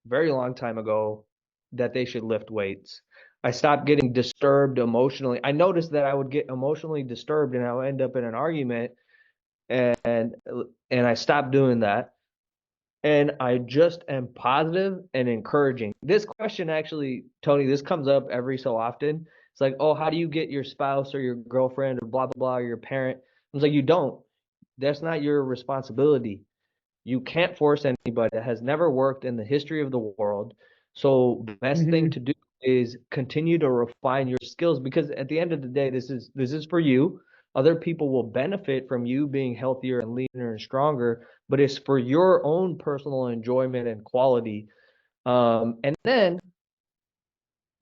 very long time ago that they should lift weights. I stopped getting disturbed emotionally. I noticed that I would get emotionally disturbed and I would end up in an argument, and I stopped doing that. And I just am positive and encouraging. This question actually, Tony, this comes up every so often. It's like, oh, how do you get your spouse or your girlfriend or blah, blah, blah, or your parent? I was like, you don't. That's not your responsibility. You can't force anybody. That has never worked in the history of the world. So the best thing to do is continue to refine your skills, because at the end of the day, this is for you. Other people will benefit from you being healthier and leaner and stronger, but it's for your own personal enjoyment and quality. And then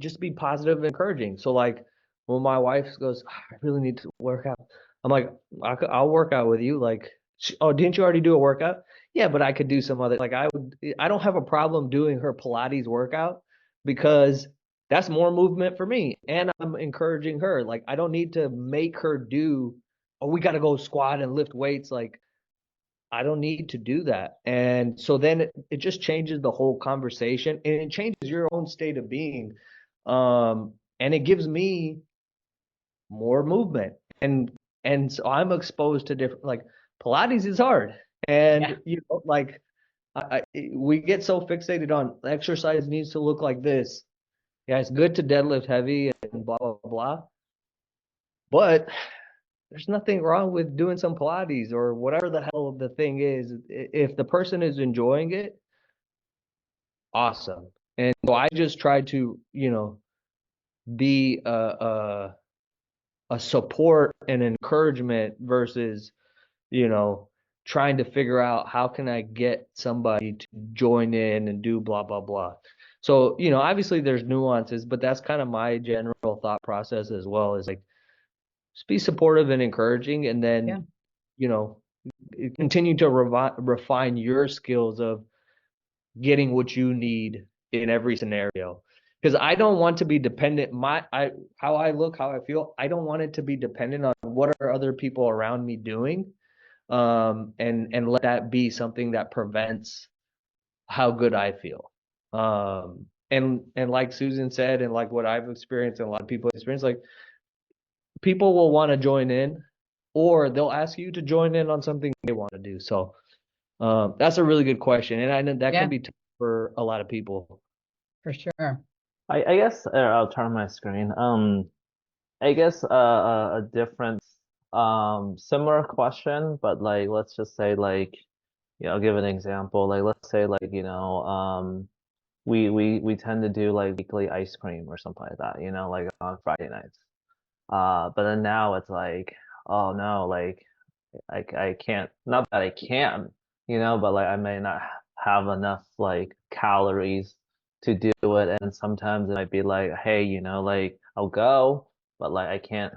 just be positive and encouraging. So like when my wife goes, I really need to work out, I'm like, I'll work out with you. Like, oh, didn't you already do a workout? Yeah, but I could do some other, like I don't have a problem doing her Pilates workout, because that's more movement for me. And I'm encouraging her. Like, I don't need to make her do, oh, we got to go squat and lift weights. Like, I don't need to do that. And so then it just changes the whole conversation, and it changes your own state of being. And it gives me more movement. And so I'm exposed to different, like Pilates is hard. And like we get so fixated on exercise needs to look like this. Yeah, it's good to deadlift heavy and blah, blah, blah. But there's nothing wrong with doing some Pilates or whatever the hell the thing is. If the person is enjoying it, awesome. And so I just try to, be a support and encouragement versus, trying to figure out how can I get somebody to join in and do blah, blah, blah. So, you know, obviously there's nuances, but that's kind of my general thought process as well, is like just be supportive and encouraging, and then, Yeah. you know, continue to refine your skills of getting what you need in every scenario. Because I don't want to be dependent. How I look, how I feel, I don't want it to be dependent on what are other people around me doing, and let that be something that prevents how good I feel. And like Susan said, and like what I've experienced and a lot of people experience, like people will want to join in, or they'll ask you to join in on something they want to do. So that's a really good question, and I know that Yeah, can be tough for a lot of people. for sure. I guess I'll turn my screen. I guess a different similar question, but like let's just say like I'll give an example. Like let's say like we tend to do like weekly ice cream or something like that, like on Friday nights. But then now it's like, oh no, like I can't, not that I can, but like I may not have enough like calories to do it. And sometimes it might be like, hey, like I'll go, but like I can't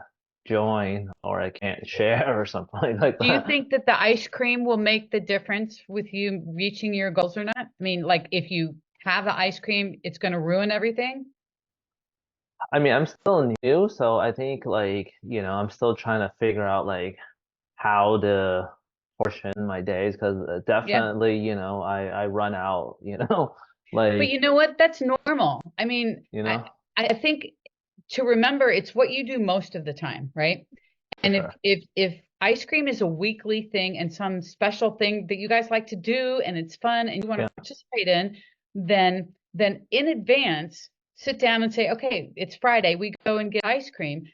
join or I can't share or something like Do you that. think that the ice cream will make the difference with you reaching your goals or not? I mean, like if you have the ice cream, it's going to ruin everything? I mean, I'm still new, so I think like, I'm still trying to figure out like how to portion my days because Yeah. definitely, I run out, But like, you know what? That's normal. I mean, you I, know, I think to remember it's what you do most of the time, right? for And sure. if ice cream is a weekly thing and some special thing that you guys like to do and it's fun and you want to Yeah. participate in, then in advance sit down and say, okay, it's Friday, we go and get ice cream.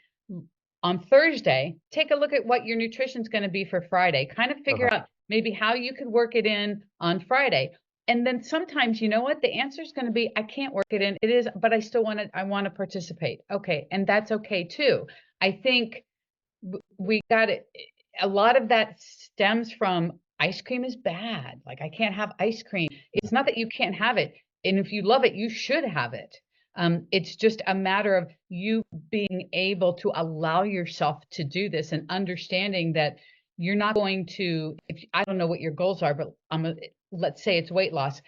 On Thursday, take a look at what your nutrition's going to be for Friday. Kind of figure Okay. out maybe how you could work it in on Friday. And then sometimes, you know what? The answer is going to be, I can't work it in. It is, but I still I want to participate. Okay. And that's okay too. I think we got it. A lot of that stems from ice cream is bad. Like I can't have ice cream. It's not that you can't have it. And if you love it, you should have it. It's just a matter of you being able to allow yourself to do this and understanding that you're not going to, if I don't know what your goals are, but let's say it's weight loss.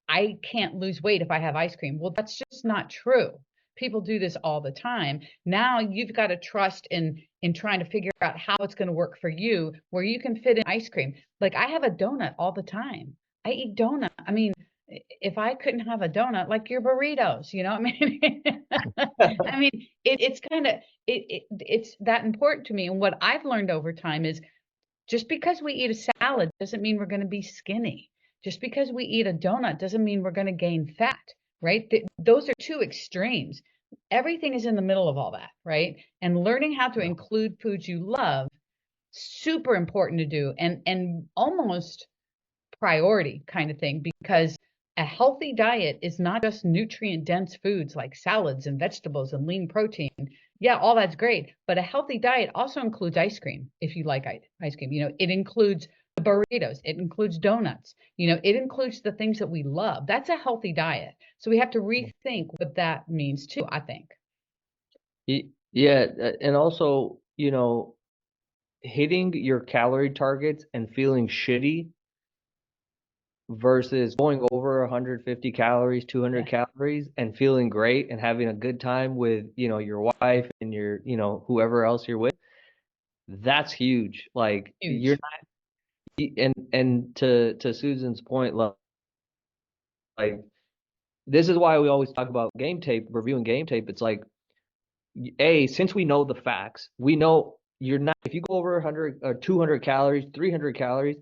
I can't lose weight if I have ice cream. Well, that's just not true. People do this all the time. Now you've got to trust in trying to figure out how it's going to work for you where you can fit in ice cream. Like I have a donut all the time. I eat donut. I mean, if I couldn't have a donut, like your burritos, I mean, I mean, it's kind of it's that important to me. And what I've learned over time is just because we eat a salad doesn't mean we're going to be skinny. Just because we eat a donut doesn't mean we're going to gain fat, right? Those are two extremes. Everything is in the middle of all that, right? And learning how to Yeah. include foods you love, super important to do and almost priority kind of thing because a healthy diet is not just nutrient dense foods like salads and vegetables and lean protein. Yeah, all that's great, but a healthy diet also includes ice cream if you like ice cream. It includes the burritos, it includes donuts, it includes the things that we love. That's a healthy diet. So we have to rethink what that means too, I think. Yeah, and also, hitting your calorie targets and feeling shitty versus going over 150 calories, 200 Yeah, calories and feeling great and having a good time with, your wife and your, whoever else you're with. That's huge. Like you're huge. not, and to Susan's point, like this is why we always talk about game tape, reviewing game tape. It's like, since we know the facts, we know you're not, if you go over 100 or 200 calories, 300 calories,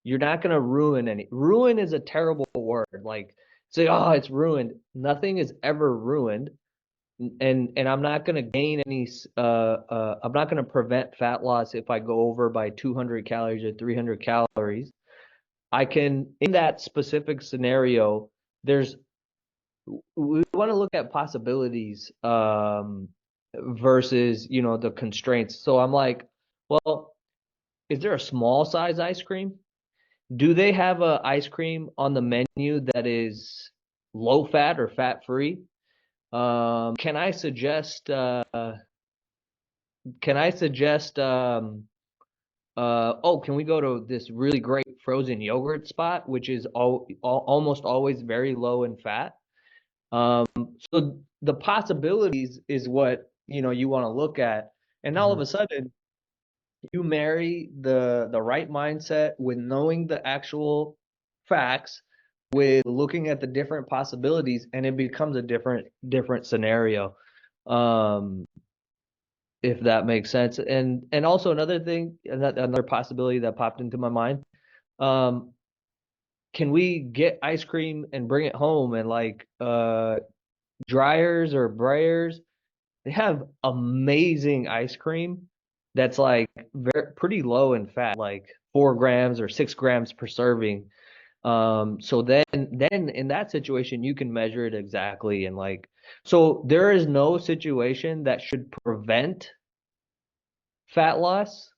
you're not going to ruin any. Ruin is a terrible word. Like, say, oh, it's ruined. Nothing is ever ruined. And I'm not going to gain any, I'm not going to prevent fat loss if I go over by 200 calories or 300 calories. I can, in that specific scenario, we want to look at possibilities versus the constraints. So I'm like, well, is there a small size ice cream? Do they have a ice cream on the menu that is low fat or fat free. Can I suggest can we go to this really great frozen yogurt spot, which is almost always very low in fat? So the possibilities is what, you want to look at. And all of a sudden you marry the right mindset with knowing the actual facts, with looking at the different possibilities, and it becomes a different scenario. If that makes sense. And also another thing, another possibility that popped into my mind, can we get ice cream and bring it home, and like Dryers or Breyers, they have amazing ice cream that's like pretty low in fat, like 4 grams or 6 grams per serving. So then in that situation, you can measure it exactly, and like, so there is no situation that should prevent fat loss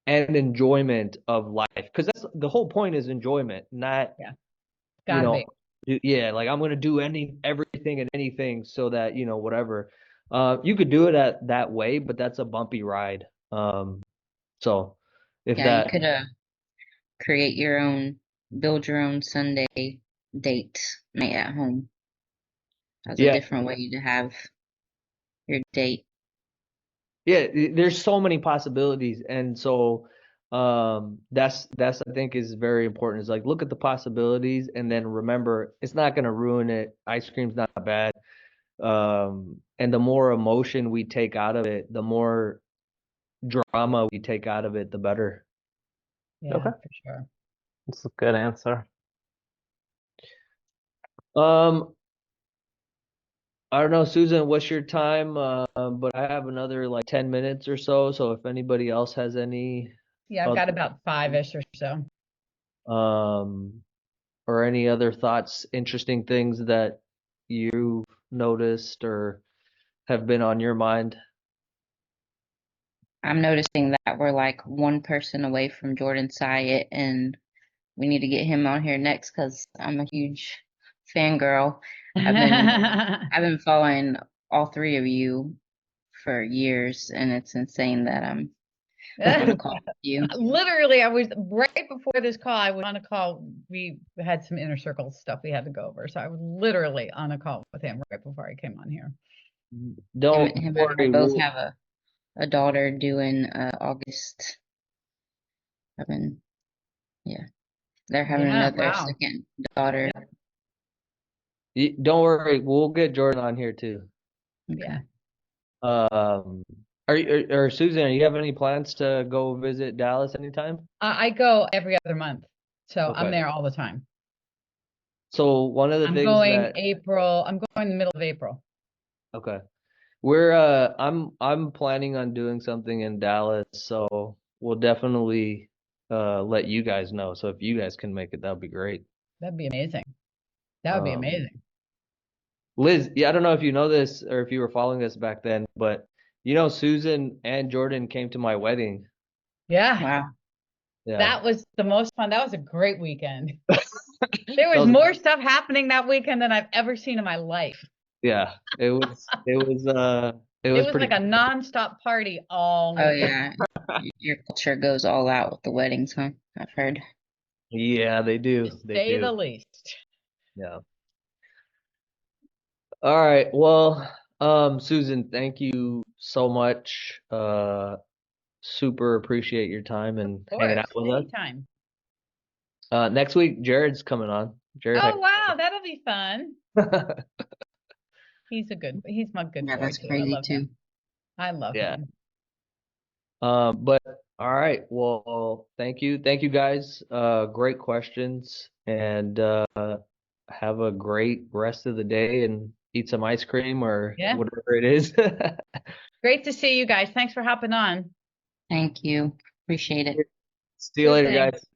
and enjoyment of life, because that's the whole point, is enjoyment, not, Yeah. you Gotta know, be. yeah, like I'm gonna do everything and anything so that, whatever. You could do it that way, but that's a bumpy ride. So if Yeah, you that, could build your own Sunday date night at home. That's a yeah, different way to have your date. yeah, there's so many possibilities, and so that's I think is very important. Is like, look at the possibilities, and then remember, it's not gonna ruin it. Ice cream's not bad. And the more emotion we take out of it, the more drama we take out of it, the better. Yeah, Okay. for sure. That's a good answer. I don't know, Susan, what's your time? But I have another like 10 minutes or so. So if anybody else has any, Yeah, I've got about 5-ish or so. or any other thoughts, interesting things that you've noticed or have been on your mind. I'm noticing that we're like one person away from Jordan Syatt, and we need to get him on here next because I'm a huge fangirl. I've been following all 3 of you for years, and it's insane that I'm on a call with you. Literally, I was right before this call. I was on a call. We had some inner circle stuff we had to go over. So I was literally on a call with him right before I came on here. Don't Him and I worry, both have a daughter due in August. Yeah, they're having Yeah, another wow. second daughter. don't worry, we'll get Jordan on here too. Okay. Yeah. Or Susan, are you have any plans to go visit Dallas anytime? I go every other month. So I'm Okay. there all the time. So one of the I'm things going that, April. I'm going the middle of April. okay, I'm planning on doing something in Dallas, so we'll definitely let you guys know. So if you guys can make it, that would be great. That'd be amazing. That would be Um, amazing. Liz, yeah, I don't know if you know this or if you were following this back then, but Susan and Jordan came to my wedding. Yeah. Wow. Yeah. That was the most fun. That was a great weekend. There That was was- more stuff happening that weekend than I've ever seen in my life. Yeah, it was It was pretty like a nonstop party all Oh weekend. yeah, your culture goes all out with the weddings, huh? I've heard. Yeah, they do. To They say do. the least. Yeah. All right. Well, Susan, thank you so much. Super appreciate your time and Of hanging course, out with us. anytime. Next week, Jared's coming on. Jared, Oh wow, that'll be fun. He's my good Yeah, boy that's too. I crazy love too. him. I love Yeah. him. But all right. Well, thank you. Thank you guys. Great questions, and have a great rest of the day and eat some ice cream or Yeah. whatever it is. Great to see you guys. Thanks for hopping on. Thank you. Appreciate it. See you Sure later, thing. guys.